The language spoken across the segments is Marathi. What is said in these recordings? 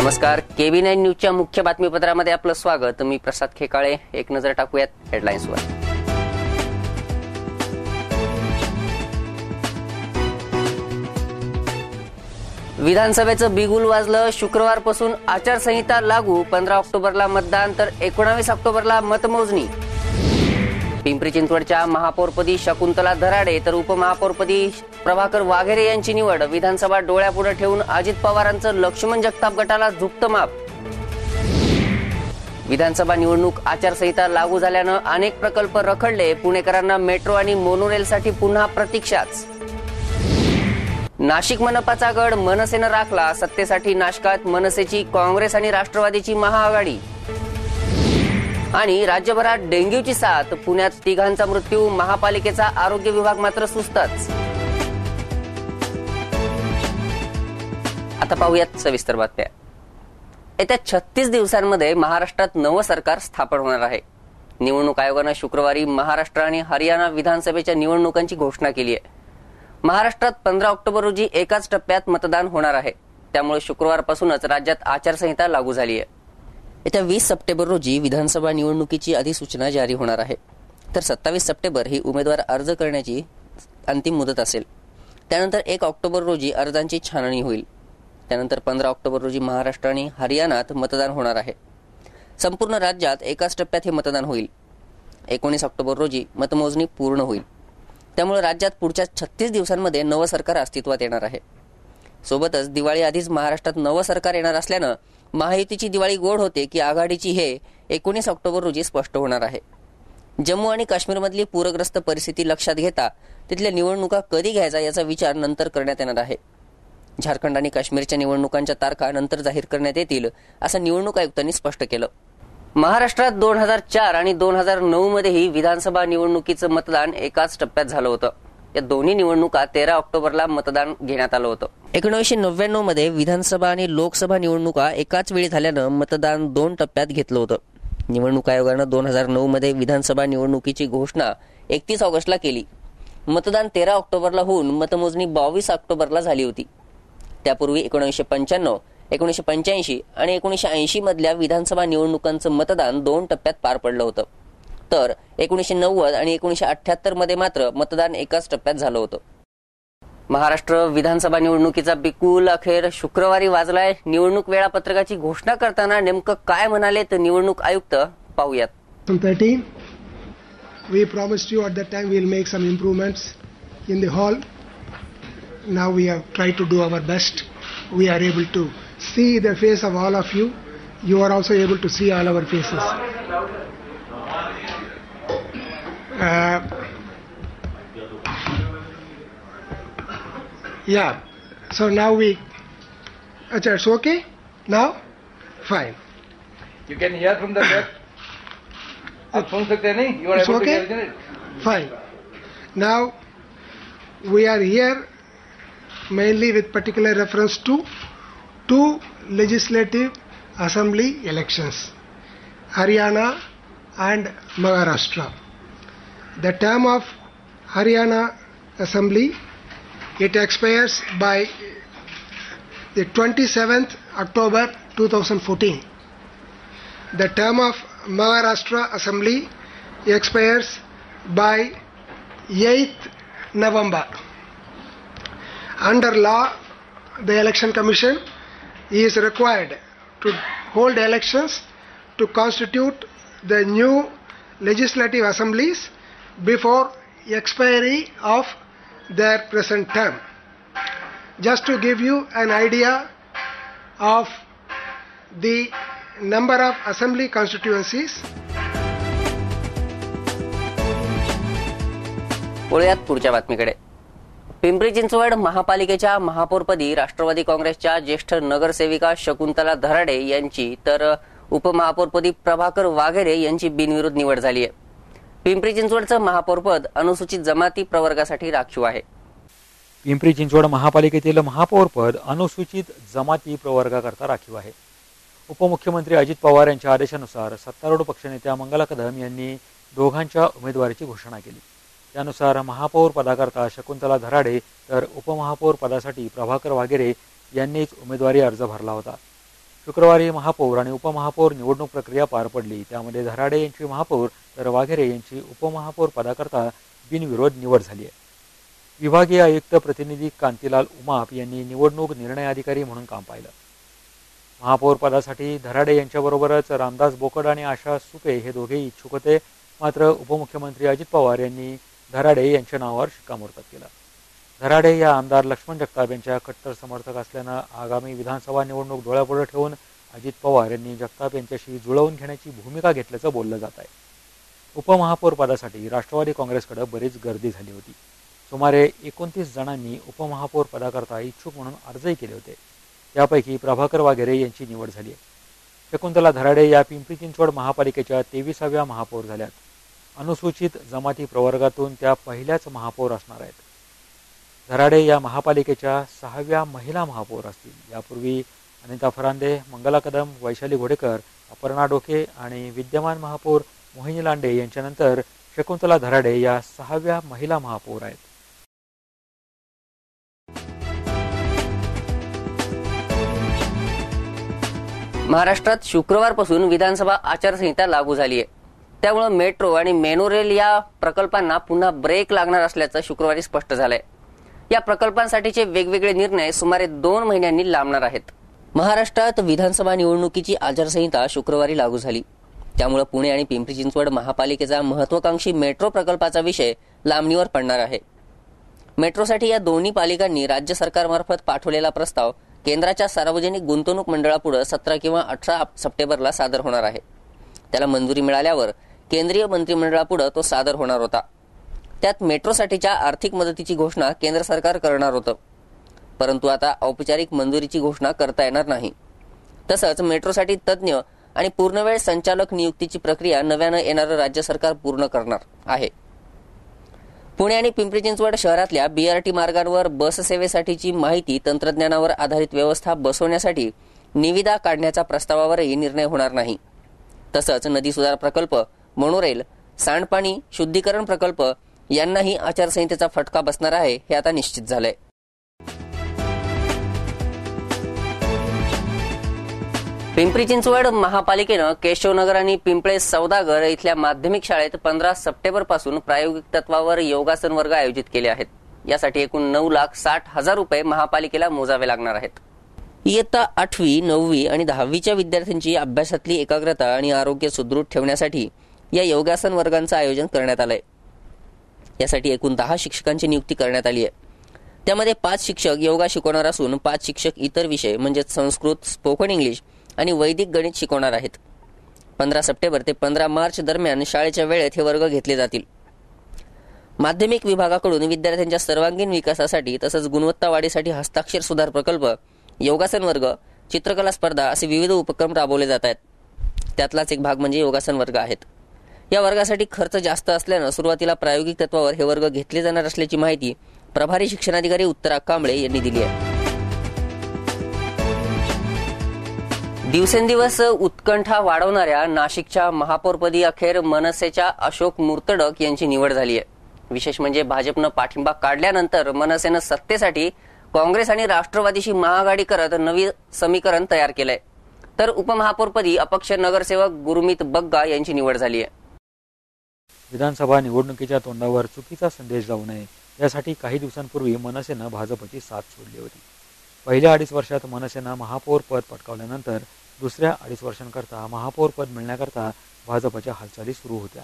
नमस्कार, KB9 न्यूजच्या मुख्य बातमीपत्रामध्ये आपलं स्वागत. मी प्रसाद खेकाळे. एक नजर टाकूयात हेडलाईन्सवर. विधानसभेचं बिगुल वाजलं. शुक्रवारपासून आचारसंहिता लागू. 15 ऑक्टोबरला मतदान तर 19 ऑक्टोबरला मतमोजणी. पिंपरी चिंचवडच्या महापौरपदी शकुंतला धराडे तर उपमहापौरपदी प्रभाकर वाघेरे यांची निवड. विधानसभा डोळ्यापुढे ठेवून अजित पवारांचं लक्ष्मण जगताप गटाला झुकतं माप. विधानसभा निवडणूक आचारसंहिता लागू झाल्यानं अनेक प्रकल्प रखडले. पुणेकरांना मेट्रो आणि मोनोरेलसाठी पुन्हा प्रतीक्षाच. नाशिक मनपाचा गड मनसेनं राखला. सत्तेसाठी नाशकात मनसेची काँग्रेस आणि राष्ट्रवादीची महाआघाडी. आणि राज्यभरात डेंग्यूची साथ. पुण्यात 3 मृत्यू. महापालिकेचा आरोग्य विभाग मात्र सुस्ताच. आता पाहूयात सविस्तर बातम्या. येत्या 36 दिवसांमध्ये महाराष्ट्रात नवं सरकार स्थापन होणार आहे. निवडणूक आयोगानं शुक्रवारी महाराष्ट्र आणि हरियाणा विधानसभेच्या निवडणुकांची घोषणा केली आहे. महाराष्ट्रात 15 ऑक्टोबर रोजी एकाच टप्प्यात मतदान होणार आहे. त्यामुळे शुक्रवारपासूनच राज्यात आचारसंहिता लागू झाली आहे. येत्या 20 सप्टेंबर रोजी विधानसभा निवडणुकीची अधिसूचना जारी होणार आहे. तर 27 सप्टेंबर ही उमेदवार अर्ज करण्याची अंतिम मुदत असेल. त्यानंतर 1 ऑक्टोबर रोजी अर्जांची छाननी होईल. त्यानंतर 15 ऑक्टोबर रोजी महाराष्ट्र आणि हरियाणात मतदान होणार आहे. संपूर्ण राज्यात एकाच टप्प्यात हे मतदान होईल. 19 ऑक्टोबर रोजी मतमोजणी पूर्ण होईल. त्यामुळे राज्यात पुढच्या 36 दिवसांमध्ये नवं सरकार अस्तित्वात येणार आहे. सोबतच दिवाळी आधीच महाराष्ट्रात नवं सरकार येणार असल्यानं महायुतीची दिवाळी गोड होते की आघाडीची हे 19 ऑक्टोबर रोजी स्पष्ट होणार आहे. जम्मू आणि काश्मीरमधली पूरग्रस्त परिस्थिती लक्षात घेता तिथल्या निवडणुका कधी घ्यायचा याचा विचार नंतर करण्यात येणार आहे. झारखंड आणि काश्मीरच्या निवडणुकांच्या तारखा नंतर जाहीर करण्यात येतील, असं निवडणूक आयुक्तांनी स्पष्ट केलं. महाराष्ट्रात 2004 आणि 2009 मध्येही विधानसभा निवडणुकीचं मतदान एकाच टप्प्यात झालं होतं. या दोन्ही निवडणुका 13 ऑक्टोबरला मतदान घेण्यात आलं होतं. 1999 मध्ये विधानसभा आणि लोकसभा निवडणुका एकाच वेळी झाल्यानं मतदान 2 टप्प्यात घेतलं होतं. निवडणूक आयोगानं 2009 मध्ये विधानसभा निवडणुकीची घोषणा 31 ऑगस्टला केली. मतदान 13 ऑक्टोबरला होऊन मतमोजणी 22 ऑक्टोबरला झाली होती. त्यापूर्वी 1995, 1985 आणि 1980 मधल्या विधानसभा निवडणुकांचं मतदान 2 टप्प्यात पार पडलं होतं. तर 1990 आणि 1978 मध्ये मात्र मतदान एकाच टप्प्यात झालं होतं. महाराष्ट्र विधानसभा निवडणुकीचा बिगुल अखेर शुक्रवारी वाजलाय. निवडणूक वेळापत्रकाची घोषणा करताना नेमकं काय म्हणाले तर निवडणूक आयुक्त पाहूयात. 13 we promised you at that time we'll make some improvements in the hall. Now we have tried to do our best. We are able to see the face of all of you. You are also able to see all our faces. Yeah, so now it's okay now? Fine. You can hear from the back. आप सुन सकते हैं नहीं? You are able to hear it? Fine. Now we are here mainly with particular reference to 2 legislative assembly elections, Haryana and Maharashtra. The term of Haryana Assembly, it expires by the 27th October 2014. The term of Maharashtra Assembly expires by 8th November. Under law, the Election Commission is required to hold elections to constitute the new legislative assemblies before expiry of their present term. Just to give you an idea of the number of assembly constituencies. वळूयात पुढच्या बातमीकडे. पिंपरी चिंचवड महापालिकेच्या महापौरपदी राष्ट्रवादी काँग्रेसच्या ज्येष्ठ नगरसेविका शकुंतला धराडे यांची तर उपमहापौरपदी प्रभाकर वाघेरे यांची बिनविरोध निवड झाली आहे. पिंपरी चिंचवडचं महापौरपद अनुसूचित जमाती प्रवर्गासाठी राखीव आहे. पिंपरी चिंचवड महापालिकेतील महापौरपद अनुसूचित जमाती प्रवर्गाकरता राखीव आहे. उपमुख्यमंत्री अजित पवार यांच्या आदेशानुसार सत्तारूढ पक्षनेत्या मंगला कदम यांनी दोघांच्या उमेदवारीची घोषणा केली. त्यानुसार महापौर पदाकरता शकुंतला धराडे तर उपमहापौर पदासाठी प्रभाकर वाघेरे यांनीच उमेदवारी अर्ज भरला होता. शुक्रवारी महापौर आणि उपमहापौर निवडणूक प्रक्रिया पार पडली. त्यामध्ये धराडे यांची महापौर तर वाघेरे यांची उपमहापौर पदाकरता बिनविरोध निवड झाली आहे. विभागीय आयुक्त प्रतिनिधी कांतीलाल उमाप यांनी निवडणूक निर्णय अधिकारी म्हणून काम पाहिलं. महापौर पदासाठी धराडे यांच्याबरोबरच रामदास बोकड आणि आशा सुपे हे दोघेही इच्छुक होते. मात्र उपमुख्यमंत्री अजित पवार यांनी धराडे यांच्या नावावर शिक्कामोर्तब केलं. धराडे या आमदार लक्ष्मण जगताप यांच्या कट्टर समर्थक असल्यानं आगामी विधानसभा निवडणूक डोळ्यापुढे ठेवून अजित पवार यांनी जगताप यांच्याशी जुळवून घेण्याची भूमिका घेतल्याचं बोललं जात आहे. उपमहापौर पदासाठी राष्ट्रवादी काँग्रेसकडे बरीच गर्दी झाली होती. सुमारे 29 जणांनी उपमहापौर पदाकरता इच्छुक म्हणून अर्जही केले होते. यापैकी प्रभाकर वाघेरे यांची निवड झाली आहे. शकुंतला धराडे या पिंपरी चिंचवड महापालिकेच्या 23व्या महापौर झाल्यात. अनुसूचित जमाती प्रवर्गातून त्या पहिल्याच महापौर असणार आहेत. धराडे या महापालिकेच्या 6व्या महिला महापौर असतील. यापूर्वी अनिता फरांदे, मंगला कदम, वैशाली घोडेकर, अपर्णा डोके आणि विद्यमान महापौर मोहिनी लांडे यांच्यानंतर शकुंतला धराडे या 6व्या महिला महापौर आहेत. महाराष्ट्रात शुक्रवारपासून विधानसभा आचारसंहिता लागू झाली आहे. त्यामुळे मेट्रो आणि मेनो रेल या प्रकल्पांना पुन्हा ब्रेक लागणार असल्याचं शुक्रवारी स्पष्ट झालंय. या प्रकल्पांसाठीचे वेगवेगळे निर्णय सुमारे 2 महिन्यांनी लांबणार आहेत. महाराष्ट्रात विधानसभा निवडणुकीची आचारसंहिता शुक्रवारी लागू झाली. त्यामुळे पुणे आणि पिंपरी चिंचवड महापालिकेचा महत्वाकांक्षी मेट्रो प्रकल्पाचा विषय लांबणीवर पडणार आहे. मेट्रोसाठी या दोन्ही पालिकांनी राज्य सरकारमार्फत पाठवलेला प्रस्ताव केंद्राच्या सार्वजनिक गुंतवणूक मंडळापुढे 17 किंवा 18 सप्टेंबरला सादर होणार आहे. त्याला मंजुरी मिळाल्यावर केंद्रीय मंत्रिमंडळापुढे तो सादर होणार होता. त्यात मेट्रोसाठीच्या आर्थिक मदतीची घोषणा केंद्र सरकार करणार होतं. परंतु आता औपचारिक मंजुरीची घोषणा करता येणार नाही. तसंच मेट्रोसाठी तज्ज्ञ आणि पूर्णवेळ संचालक नियुक्तीची प्रक्रिया नव्यानं येणारं राज्य सरकार पूर्ण करणार आहे. पुणे आणि पिंपरी चिंचवड शहरातल्या BRT मार्गांवर बस सेवेसाठीची माहिती तंत्रज्ञानावर आधारित व्यवस्था बसवण्यासाठी निविदा काढण्याच्या प्रस्तावावरही निर्णय होणार नाही. तसंच नदी सुधार प्रकल्प, मोनोरेल, सांडपाणी शुद्धीकरण प्रकल्प यांनाही आचारसंहितेचा फटका बसणार आहे हे आता निश्चित झालंय. पिंपरी चिंचवड महापालिकेनं केशवनगर आणि पिंपळे सौदागर इथल्या माध्यमिक शाळेत 15 सप्टेंबर पासून प्रायोगिक तत्वावर योगासन वर्ग आयोजित केले आहेत. यासाठी एकूण 9,60,000 रुपये महापालिकेला मोजावे लागणार आहेत. इयत्ता 8वी, 9वी आणि 10वीच्या विद्यार्थ्यांची अभ्यासातली एकाग्रता आणि आरोग्य सुदृढ ठेवण्यासाठी या योगासन वर्गांचं आयोजन करण्यात आलंय. यासाठी एकूण 10 शिक्षकांची नियुक्ती करण्यात आली आहे. त्यामध्ये 5 शिक्षक योगा शिकवणार असून 5 शिक्षक इतर विषय म्हणजे संस्कृत, स्पोकन इंग्लिश आणि वैदिक गणित शिकवणार आहेत. 15 सप्टेंबर ते 15 मार्च दरम्यान शाळेच्या वेळेत हे वर्ग घेतले जातील. माध्यमिक विभागाकडून विद्यार्थ्यांच्या सर्वांगीण विकासासाठी तसंच गुणवत्ता वाढीसाठी हस्ताक्षर सुधार प्रकल्प, योगासन वर्ग, चित्रकला स्पर्धा असे विविध उपक्रम राबवले जात आहेत. त्यातलाच एक भाग म्हणजे योगासन वर्ग आहेत. या वर्गासाठी खर्च जास्त असल्यानं सुरुवातीला प्रायोगिक तत्वावर हे वर्ग घेतले जाणार असल्याची माहिती प्रभारी शिक्षणाधिकारी उत्तरा कांबळे यांनी दिली आहे. दिवसेंदिवस उत्कंठा वाढवणाऱ्या नाशिकच्या महापौरपदी अखेर मनसेच्या अशोक मुर्तडक यांची निवड झाली आहे. विशेष म्हणजे भाजपनं पाठिंबा काढल्यानंतर मनसेनं सत्तेसाठी काँग्रेस आणि राष्ट्रवादीशी महाआघाडी करत नवी समीकरण तयार केलंय. तर उपमहापौरपदी अपक्ष नगरसेवक गुरमीत बग्गा यांची निवड झाली आहे. विधानसभा निवडणुकीच्या तोंडावर चुकीचा संदेश जाऊ नये यासाठी काही दिवसांपूर्वी मनसेनं भाजपची साथ सोडली होती. पहिल्या 2.5 वर्षात मनसेनं महापौर पद पटकावल्यानंतर दुसऱ्या 2.5 वर्षांकरता महापौर पद मिळण्याकरता भाजपच्या हालचाली सुरू होत्या.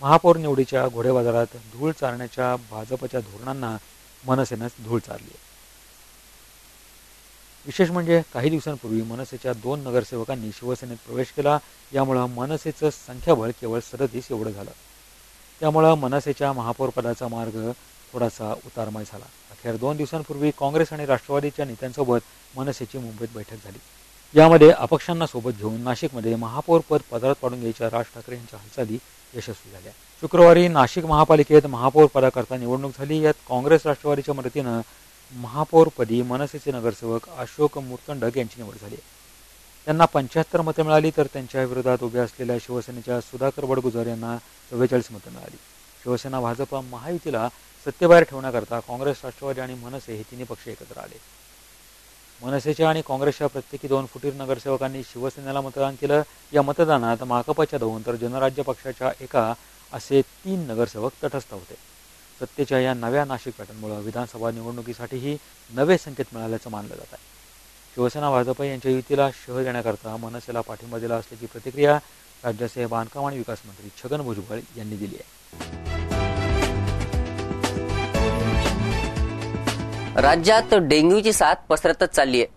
महापौर निवडीच्या घोडेबाजारात धूळ चारण्याच्या भाजपच्या धोरणांना मनसेनं धूळ चारली. विशेष म्हणजे काही दिवसांपूर्वी मनसेच्या 2 नगरसेवकांनी शिवसेनेत प्रवेश केला. यामुळे मनसेचं संख्याबळ केवळ 37 एवढं झालं. त्यामुळे मनसेच्या महापौर पदाचा मार्ग थोडासा उतारमाय झाला. अखेर 2 दिवसांपूर्वी काँग्रेस आणि राष्ट्रवादीच्या नेत्यांसोबत मनसेची मुंबईत बैठक झाली. यामध्ये अपक्षांना सोबत घेऊन नाशिकमध्ये महापौर पद पदरात पाडून घ्यायच्या राज ठाकरे यांच्या हालचाली यशस्वी झाल्या. शुक्रवारी नाशिक महापालिकेत महापौर पदाकरता निवडणूक झाली. यात काँग्रेस राष्ट्रवादीच्या मदतीनं महापौरपदी मनसेचे नगरसेवक अशोक मुर्तडक यांची निवड झाली. त्यांना 75 मते मिळाली तर त्यांच्या विरोधात उभ्या असलेल्या शिवसेनेच्या सुधाकर बडगुजर यांना 44 मतं मिळाली. शिवसेना, भाजप, महायुतीला सत्तेबाहेर ठेवण्याकरता काँग्रेस, राष्ट्रवादी आणि मनसे हे तिन्ही पक्ष एकत्र आले. मनसेच्या आणि काँग्रेसच्या प्रत्येकी 2 फुटीर नगरसेवकांनी शिवसेनेला मतदान केलं. या मतदानात माकपच्या 2 तर जनराज्य पक्षाच्या 1 असे 3 नगरसेवक तटस्थ होते. सत्तेच्या या नव्या नाशिक पॅटर्नमुळे विधानसभा निवडणुकीसाठीही नवे संकेत मिळाल्याचं मानलं जात आहे. शिवसेना भाजप यांच्या युतीला शह देण्याकरता मनसेला पाठिंबा दिला असल्याची प्रतिक्रिया राज्याचे बांधकाम आणि विकास मंत्री छगन भुजबळ यांनी दिली आहे. राज्यात डेंग्यूची साथ पसरतच चालली आहे.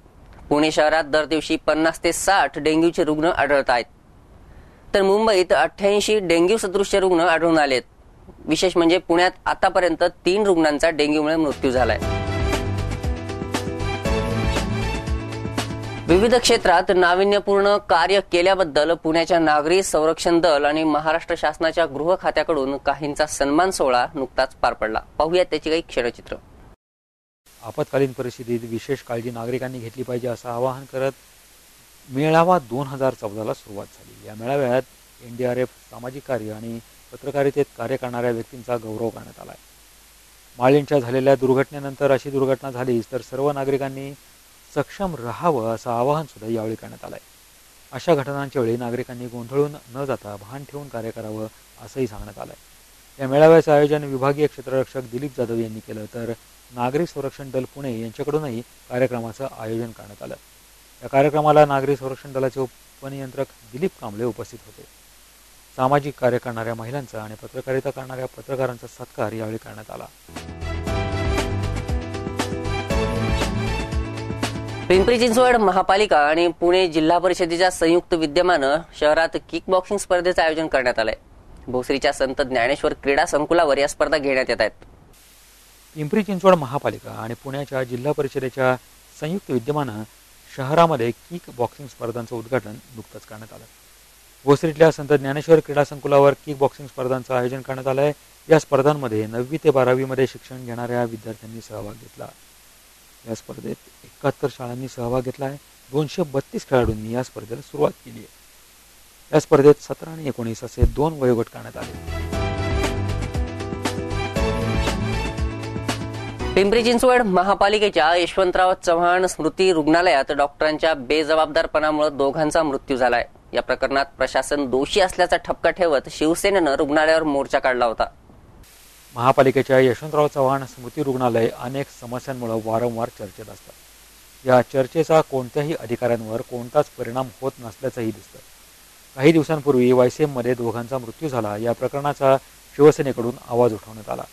पुणे शहरात दर दिवशी 50 ते 60 डेंग्यूचे रुग्ण आढळत आहेत, तर मुंबईत 88 डेंग्यू सदृश्य रुग्ण आढळून आलेत. विशेष म्हणजे पुण्यात आतापर्यंत 3 रुग्णांचा डेंग्यूमुळे मृत्यू झालाय. विविध क्षेत्रात नाविन्यपूर्ण कार्य केल्याबद्दल पुण्याच्या नागरी संरक्षण दल आणि महाराष्ट्र शासनाच्या गृह खात्याकडून काहींचा सन्मान सोहळा नुकताच पार पडला. पाहूयात त्याची काही क्षणचित्र. आपत्कालीन परिस्थितीत विशेष काळजी नागरिकांनी घेतली पाहिजे असं आवाहन करत मेळावा 2014ला सुरुवात झाली. या मेळाव्यात NDRF, सामाजिक कार्य आणि पत्रकारितेत कार्य करणाऱ्या व्यक्तींचा गौरव करण्यात आला. माळींच्या झालेल्या दुर्घटनेनंतर अशी दुर्घटना झालीच तर सर्व नागरिकांनी सक्षम राहावं असं आवाहन सुद्धा यावेळी करण्यात आलंय. अशा घटनांच्या वेळी नागरिकांनी गोंधळून न जाता भान ठेवून कार्य करावं असंही सांगण्यात आलंय. या मेळाव्याचं आयोजन विभागीय क्षेत्ररक्षक दिलीप जाधव यांनी केलं, तर नागरी संरक्षण दल पुणे यांच्याकडूनही कार्यक्रमाचं आयोजन करण्यात आलं. या कार्यक्रमाला नागरी संरक्षण दलाचे उपनियंत्रक दिलीप कांबळे उपस्थित होते. सामाजिक कार्य करणाऱ्या महिलांचा आणि पत्रकारिता करणाऱ्या पत्रकारांचा सत्कार यावेळी करण्यात आला. पिंपरी चिंचवड महापालिका आणि पुणे जिल्हा परिषदेच्या संयुक्त विद्यमानं शहरात किक बॉक्सिंग स्पर्धेचं आयोजन करण्यात आलंय. भोसरीच्या संत ज्ञानेश्वर क्रीडा संकुलावर या स्पर्धा घेण्यात येत आहेत. पिंपरी चिंचवड महापालिका आणि पुण्याच्या जिल्हा परिषदेच्या संयुक्त विद्यमानं शहरामध्ये किक बॉक्सिंग स्पर्धांचं उद्घाटन नुकतंच करण्यात आलं. भोसरीतल्या संत ज्ञानेश्वर क्रीडा संकुलावर किक बॉक्सिंग स्पर्धांचं आयोजन करण्यात आलंय. या स्पर्धांमध्ये 9वी ते 12वी मध्ये शिक्षण घेणाऱ्या विद्यार्थ्यांनी सहभाग घेतला. या स्पर्धेत 71 शाळांनी सहभाग घेतला आहे. 232 खेळाडूंनी या स्पर्धेला सुरुवात केली आहे. या स्पर्धेत 17 आणि 19 असे 2 वयोगट करण्यात आले. पिंपरी चिंचवड महापालिकेच्या यशवंतराव चव्हाण स्मृती रुग्णालयात डॉक्टरांच्या बेजबाबदारपणामुळे 2घांचा मृत्यू झालाय. या प्रकरणात प्रशासन दोषी असल्याचा ठपका ठेवत शिवसेनेनं रुग्णालयावर मोर्चा काढला होता. महापालिकेच्या यशवंतराव चव्हाण स्मृती रुग्णालय अनेक समस्यांमुळे वारंवार चर्चेत असतात. या चर्चेचा कोणत्याही अधिकाऱ्यांवर कोणताच परिणाम होत नसल्याचंही दिसतं. काही दिवसांपूर्वी YCMमध्ये 2घांचा मृत्यू झाला. या प्रकरणाचा शिवसेनेकडून आवाज उठवण्यात आला.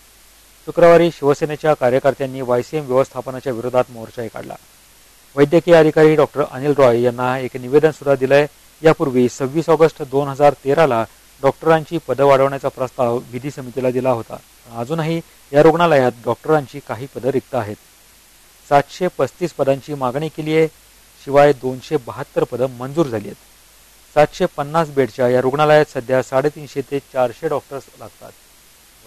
शुक्रवारी शिवसेनेच्या कार्यकर्त्यांनी YCM व्यवस्थापनाच्या विरोधात मोर्चाही काढला. वैद्यकीय अधिकारी डॉक्टर अनिल रॉय यांना एक निवेदन सुद्धा दिलंय. यापूर्वी 26 ऑगस्ट 2013ला डॉक्टरांची पदं वाढवण्याचा प्रस्ताव विधी समितीला दिला होता. अजूनही या रुग्णालयात डॉक्टरांची काही पदं रिक्त आहेत. 735 पदांची मागणी केली आहे. शिवाय 272 पदं मंजूर झाली आहेत. 750 बेडच्या या रुग्णालयात सध्या 350 ते 400 डॉक्टर्स लागतात.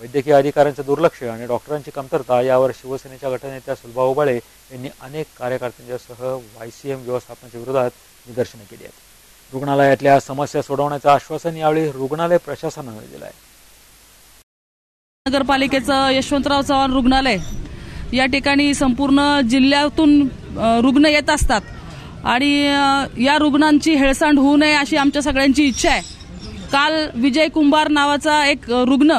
वैद्यकीय अधिकाऱ्यांचं दुर्लक्ष आणि डॉक्टरांची कमतरता यावर शिवसेनेच्या गटनेत्या सुलभा ओबाळे यांनी अनेक कार्यकर्त्यांच्यासह YCM व्यवस्थापनाच्या विरोधात निदर्शने केली आहेत. रुग्णालयातल्या समस्या सोडवण्याचं आश्वासन यावेळी रुग्णालय प्रशासनानं दिलं आहे. नगरपालिकेचं यशवंतराव चव्हाण रुग्णालय या ठिकाणी संपूर्ण जिल्ह्यातून रुग्ण येत असतात आणि या रुग्णांची हेळसांड होऊ नये अशी आमच्या सगळ्यांची इच्छा आहे. काल विजय कुंभार नावाचा एक रुग्ण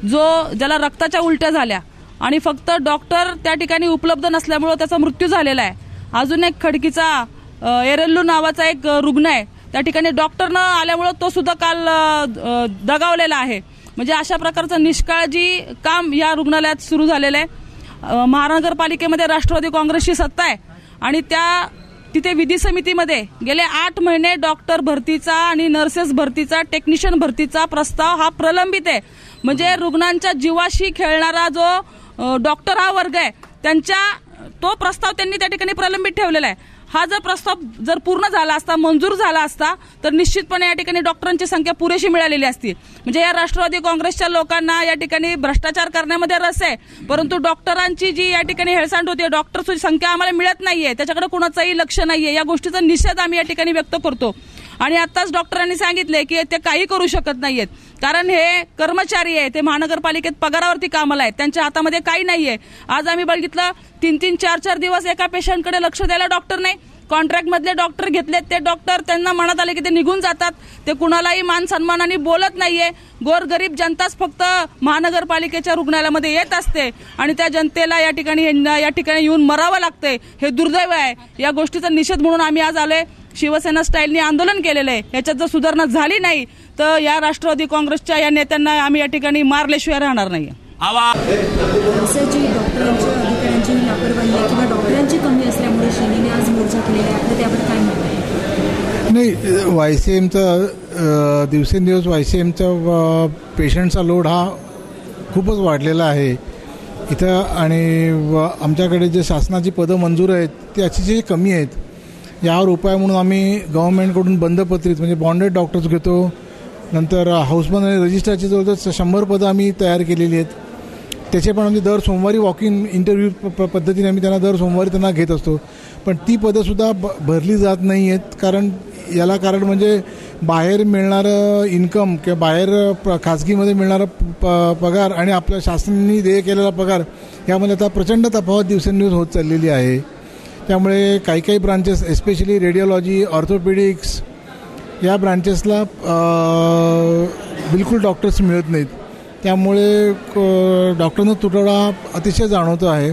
ज्याला रक्ताच्या उलट्या झाल्या आणि फक्त डॉक्टर त्या ठिकाणी उपलब्ध नसल्यामुळे त्याचा मृत्यू झालेला आहे. अजून एक खडकीचा एरेल्लू नावाचा एक रुग्ण आहे, त्या ठिकाणी डॉक्टर न आल्यामुळे तो सुद्धा काल दगावलेला आहे. म्हणजे अशा प्रकारचं निष्काळजी काम या रुग्णालयात सुरू झालेलं आहे. महानगरपालिकेमध्ये राष्ट्रवादी काँग्रेसची सत्ता आहे आणि तिथे विधी समितीमध्ये गेले 8 महिने डॉक्टर भरतीचा आणि नर्सेस भरतीचा, टेक्निशियन भरतीचा प्रस्ताव हा प्रलंबित आहे. म्हणजे रुग्णांच्या जीवाशी खेळणारा जो डॉक्टर हा वर्ग आहे तो प्रस्ताव त्यांनी त्या ठिकाणी प्रलंबित ठेवलेला आहे. हा जर प्रस्ताव जर पूर्ण झाला असता, मंजूर झाला असता तर निश्चितपणे या ठिकाणी डॉक्टरांची संख्या पुरेशी मिळालेली असती. म्हणजे या राष्ट्रवादी काँग्रेसच्या लोकांना या ठिकाणी भ्रष्टाचार करण्यामध्ये रस आहे, परंतु डॉक्टरांची जी या ठिकाणी हेळसांड होते, डॉक्टरची संख्या आम्हाला मिळत नाहीये, त्याच्याकडे कोणाचंही लक्ष नाहीये, या गोष्टीचा निषेध आम्ही या ठिकाणी व्यक्त करतो. आणि आताच डॉक्टरांनी सांगितले की ते काही करू शकत नाहीयेत, कारण हे कर्मचारी आहे, ते महानगरपालिकेत पगारावरती कामाला आहेत, त्यांच्या हातामध्ये काही नाहीये. आज आम्ही बघितलं 3-3, 4-4 दिवस एका पेशंटकडे लक्ष द्यायला डॉक्टर नाही. कॉन्ट्रॅक्ट मधले डॉक्टर घेतलेत, ते डॉक्टर त्यांना मनात आले की ते निघून जातात. ते कुणालाही मान सन्मानाने बोलत नाहीये. गोरगरीब जनताच फक्त महानगरपालिकेच्या रुग्णालयामध्ये येत असते आणि त्या जनतेला या ठिकाणी येऊन मरावं लागतंय. हे दुर्दैव आहे. या गोष्टीचा निषेध म्हणून आम्ही आज आलोय. शिवसेना स्टाईलने आंदोलन केलेलं आहे. याच्यात जर सुधारणा झाली नाही तर या राष्ट्रवादी काँग्रेसच्या या नेत्यांना आम्ही या ठिकाणी मारल्याशिवाय राहणार नाही. जी डॉक्टरांची अधिकाऱ्यांची लापरवाही आहे किंवा डॉक्टरांची कमी असल्यामुळे शिनीने आज मोर्चा केलेला आहे, आपलं त्यावर काय म्हणणं? नाही, वायसीएमचा दिवसेंदिवस वायसीएमचा पेशंटचा लोड हा खूपच वाढलेला आहे इथं आणि आमच्याकडे जे शासनाची पदं मंजूर आहेत ती अतिशय कमी आहेत. यावर उपाय म्हणून आम्ही गव्हर्नमेंटकडून बंधपत्रित म्हणजे बॉन्डेड डॉक्टर्स घेतो. नंतर हाऊसमन आणि रजिस्ट्रारची जवळजवळ 100 पदं आम्ही तयार केलेली आहेत. त्याचे पण आम्ही दर सोमवारी वॉक इन इंटरव्ह्यू पद्धतीने आम्ही त्यांना दर सोमवारी त्यांना घेत असतो. पण ती पदंसुद्धा भरली जात नाही आहेत. कारण म्हणजे बाहेर मिळणारं इन्कम किंवा बाहेर खाजगीमध्ये मिळणारा पगार आणि आपल्या शासनाने देय केलेला पगार यामध्ये आता प्रचंड तफावत दिवसेंदिवस होत चाललेली आहे. त्यामुळे काही ब्रांचेस एस्पेशली रेडिओलॉजी, ऑर्थोपेडिक्स या ब्रांचेसला बिलकुल डॉक्टर्स मिळत नाहीत. त्यामुळे डॉक्टरांचा तुटवडा अतिशय जाणवतो आहे.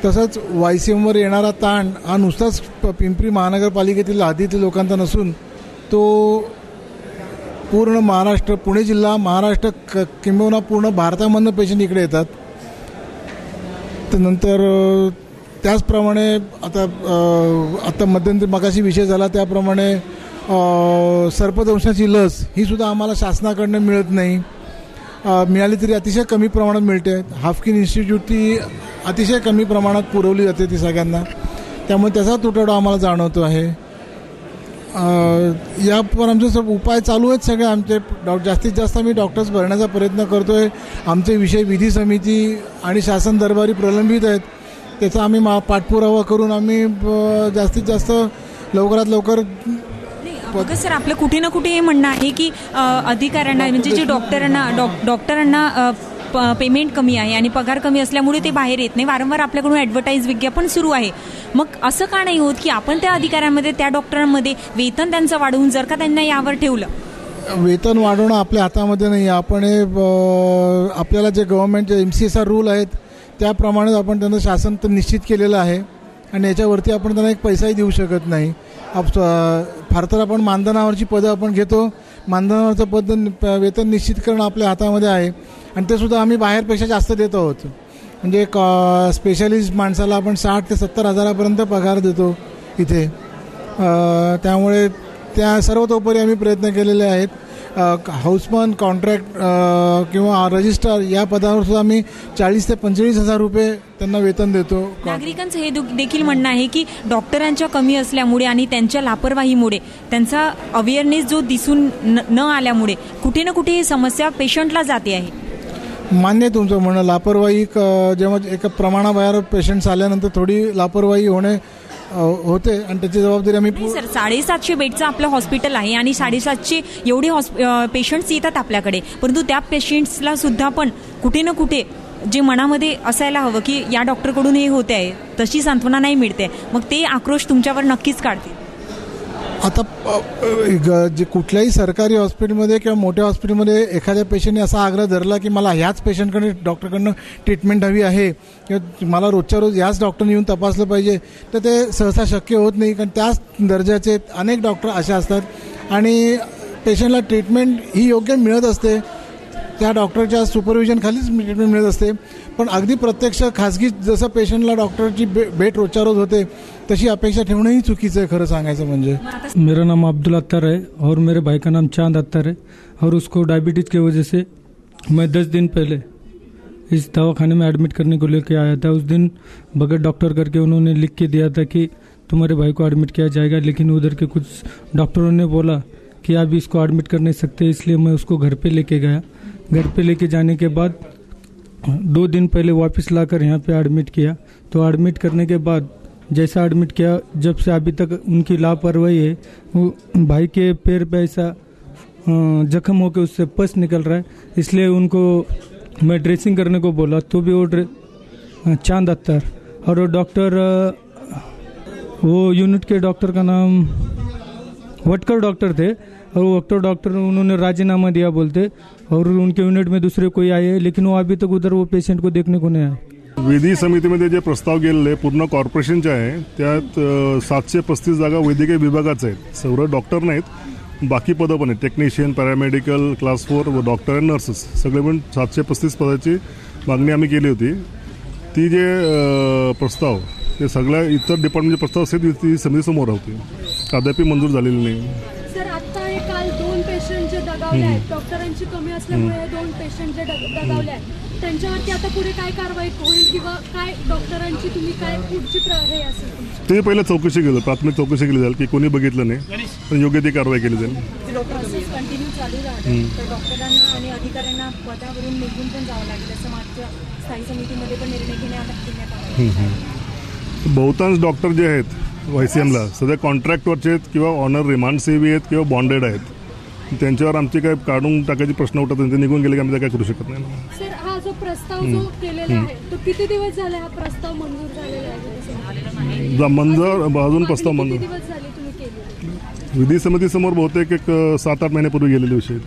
तसंच वायसीएमवर येणारा ताण हा नुसताच पिंपरी महानगरपालिकेतील हद्दीतील लोकांचा नसून तो पूर्ण महाराष्ट्र, पुणे जिल्हा, महाराष्ट्र किंबहुना पूर्ण भारतामधनं पेशंट इकडे येतात. तर नंतर त्याचप्रमाणे आता मध्यंतरी मगाशी विषय झाला त्याप्रमाणे सर्पदंशाची लस ही सुद्धा आम्हाला शासनाकडनं मिळत नाही. मिळाली तरी अतिशय कमी प्रमाणात मिळते. हाफकिन इन्स्टिट्यूट ती अतिशय कमी प्रमाणात पुरवली जाते ती सगळ्यांना. त्यामुळे त्याचा तुटवडा आम्हाला जाणवतो आहे. यावर आमचे सब उपाय चालू आहेत सगळे. आमचे जास्तीत जास्त आम्ही डॉक्टर्स भरण्याचा प्रयत्न करतो आहे. आमचे विषय विधी समिती आणि शासन दरबारी प्रलंबित आहेत. त्याचा आम्ही पाठपुरावा करून आम्ही जास्तीत जास्त लवकरात लवकर. बघा सर, आपलं कुठे ना कुठे हे म्हणणं आहे की अधिकाऱ्यांना म्हणजे जे डॉक्टरांना पेमेंट कमी आहे आणि पगार कमी असल्यामुळे ते बाहेर येत नाही. वारंवार आपल्याकडून ॲडव्हर्टाईज विज्ञापन सुरू आहे. मग असं का नाही होत की आपण त्या अधिकाऱ्यांमध्ये, त्या डॉक्टरांमध्ये वेतन त्यांचं वाढवून जर का त्यांना यावर ठेवलं? वेतन वाढवणं आपल्या हातामध्ये नाही. आपण आपल्याला जे गव्हर्नमेंटचे MCSR रूल आहेत त्याप्रमाणे आपण त्यांना शासन तर निश्चित केलेलं आहे आणि याच्यावरती आपण त्यांना एक पैसाही देऊ शकत नाही. फार तर आपण मानधनावरची पदं आपण घेतो. मानधनावरचं वेतन निश्चित करणं आपल्या हातामध्ये आहे आणि ते सुद्धा आम्ही बाहेरपेक्षा जास्त देत आहोत. म्हणजे स्पेशालिस्ट माणसाला आपण 60,000 ते 70,000पर्यंत पगार देतो इथे. त्यामुळे त्या सर्वतोपरी आम्ही प्रयत्न केलेले आहेत. हाऊसमन, कॉन्ट्रॅक्ट किंवा रजिस्ट्रार या पदावर सुद्धा आम्ही 40,000 ते 45,000 रुपये त्यांना वेतन देतो. नागरिकांचं हे देखील म्हणणं आहे की डॉक्टरांच्या कमी असल्यामुळे आणि त्यांच्या लापरवाहीमुळे, त्यांचा अवेअरनेस जो दिसून न आल्यामुळे कुठे ना कुठे ही समस्या पेशंटला जाते आहे. मान्य आहे तुमचं म्हणणं. लापरवाही जेव्हा एका प्रमाणाबाहेर पेशंट्स आल्यानंतर थोडी लापरवाही होते आणि त्याची जबाबदारी आम्ही. सर, 750 बेडचं आपलं हॉस्पिटल आहे आणि 750 एवढे पेशंट्स येतात आपल्याकडे, परंतु त्या पेशंट्सला सुद्धा पण कुठे ना कुठे जे मनामध्ये असायला हवं की या डॉक्टरकडून हे होते आहे तशी सांत्वना नाही मिळते. मग ते आक्रोश तुमच्यावर नक्कीच काढतील. आता जे कुठल्याही सरकारी हॉस्पिटलमध्ये किंवा मोठ्या हॉस्पिटलमध्ये एखाद्या पेशंटने असा आग्रह धरला की मला ह्याच पेशंटकडे डॉक्टरकडनं ट्रीटमेंट हवी आहे किंवा मला रोजच्या रोज ह्याच डॉक्टरने येऊन तपासलं पाहिजे, तर ते सहसा शक्य होत नाही. कारण त्याच दर्जाचे अनेक डॉक्टर असे असतात आणि पेशंटला ट्रीटमेंट ही योग्य मिळत असते. त्या डॉक्टरच्या सुपरविजनखालीच ट्रीटमेंट मिळत असते. पण अगदी प्रत्यक्ष खाजगी जसं पेशंटला डॉक्टरची भेट रोजच्या रोज होते तशी अपेक्षा ठेवणंही चुकीचं आहे खरं सांगायचं म्हणजे. मेरा नाम अब्दुल अत्तर है और मेरे भाई का नाम चांद अत्तर है और उसको डायबिटीज़ की वजह से मैं 10 दिन पहले इस दवाखाने में एडमिट करने को लेके आया था. उस दिन बगैर डॉक्टर करके उन्होंने लिख के दिया था कि तुम्हारे भाई को एडमिट किया जाएगा, लेकिन उधर के कुछ डॉक्टरों ने बोला कि आप इसको एडमिट कर नहीं सकते, इसलिए मैं उसको घर पे लेके गया. घर पे लेके जाने के बाद 2 दिन पहले वापस लाकर यहाँ पे एडमिट किया. तो एडमिट करने के बाद जैसा एडमिट किया, जब से अभी तक उनकी लापरवाही है। वो भाई के पैर पे ऐसा जख्म होकर उससे पस निकल रहा है, इसलिए उनको मैं ड्रेसिंग करने को बोला तो भी वो चांद अत्तर और वो डॉक्टर, वो यूनिट के डॉक्टर का नाम वटकर डॉक्टर थे, और वो वटकर डॉक्टर उन्होंने राजीनामा दिया बोलते, और उनके यूनिट में दूसरे कोई आए, लेकिन वो अभी तक उधर वो पेशंट को देखने को नाही आए। विधी समितीमध्ये जे प्रस्ताव गेलेले पूर्ण कॉर्पोरेशनचे आहे, त्यात 735 जागा वैद्यकीय विभागाच्या आहेत. सर्व डॉक्टर नाहीत, बाकी पदं पण आहेत, टेक्निशियन, पॅरामेडिकल, क्लास 4 व डॉक्टर आणि नर्सेस सगळे पण 735 पदाची मागणी आम्ही केली होती. ती जे प्रस्ताव ते सगळ्या इतर डिपार्टमेंटचे प्रस्ताव असतील ती समितीसमोर होती, अद्याप मंजूर झालेली नाही. सर आता हे काल 2 पेशंट जे दगावले आहेत, डॉक्टरांची कमी असल्यामुळे हे 2 पेशंट जे दगावले आहेत, त्यांच्यावरती आता पुढे काय कारवाई होईल किंवा काय डॉक्टरांची तुम्ही काय पुढची हे असेल तुमची? ते पहिलं चौकशी केलं, प्राथमिक चौकशी केली जाईल की कोणी बघितलं नाही, पण योग्य ती कारवाई केली जाईल. कंटिन्यू चालू राहते तर डॉक्टरांना आणि अधिकाऱ्यांना पदावरून निघून पण जावं लागेल असं मागच्या स्थायी समितीमध्ये पण निर्णय घेण्यात आला. बहुतांश डॉक्टर जे आहेत YCMला सध्या कॉन्ट्रॅक्टवरचे आहेत किंवा ऑनर रिमांड सेवी आहेत किंवा बॉन्डेड आहेत. त्यांच्यावर आमचे काय काढून टाकायचे प्रश्न उठतात, ते निघून गेले की आम्ही काय करू शकत नाही. सर हा जो प्रस्ताव जो केलेला आहे तो किती दिवस झाले हा प्रस्ताव मंजूर झालेला आहे? मंजूर अजून प्रस्ताव मंजूर किती दिवस झाले तुम्ही केले? विधी समितीसमोर बहुतेक एक 7-8 महिन्यापूर्वी गेलेले विषय.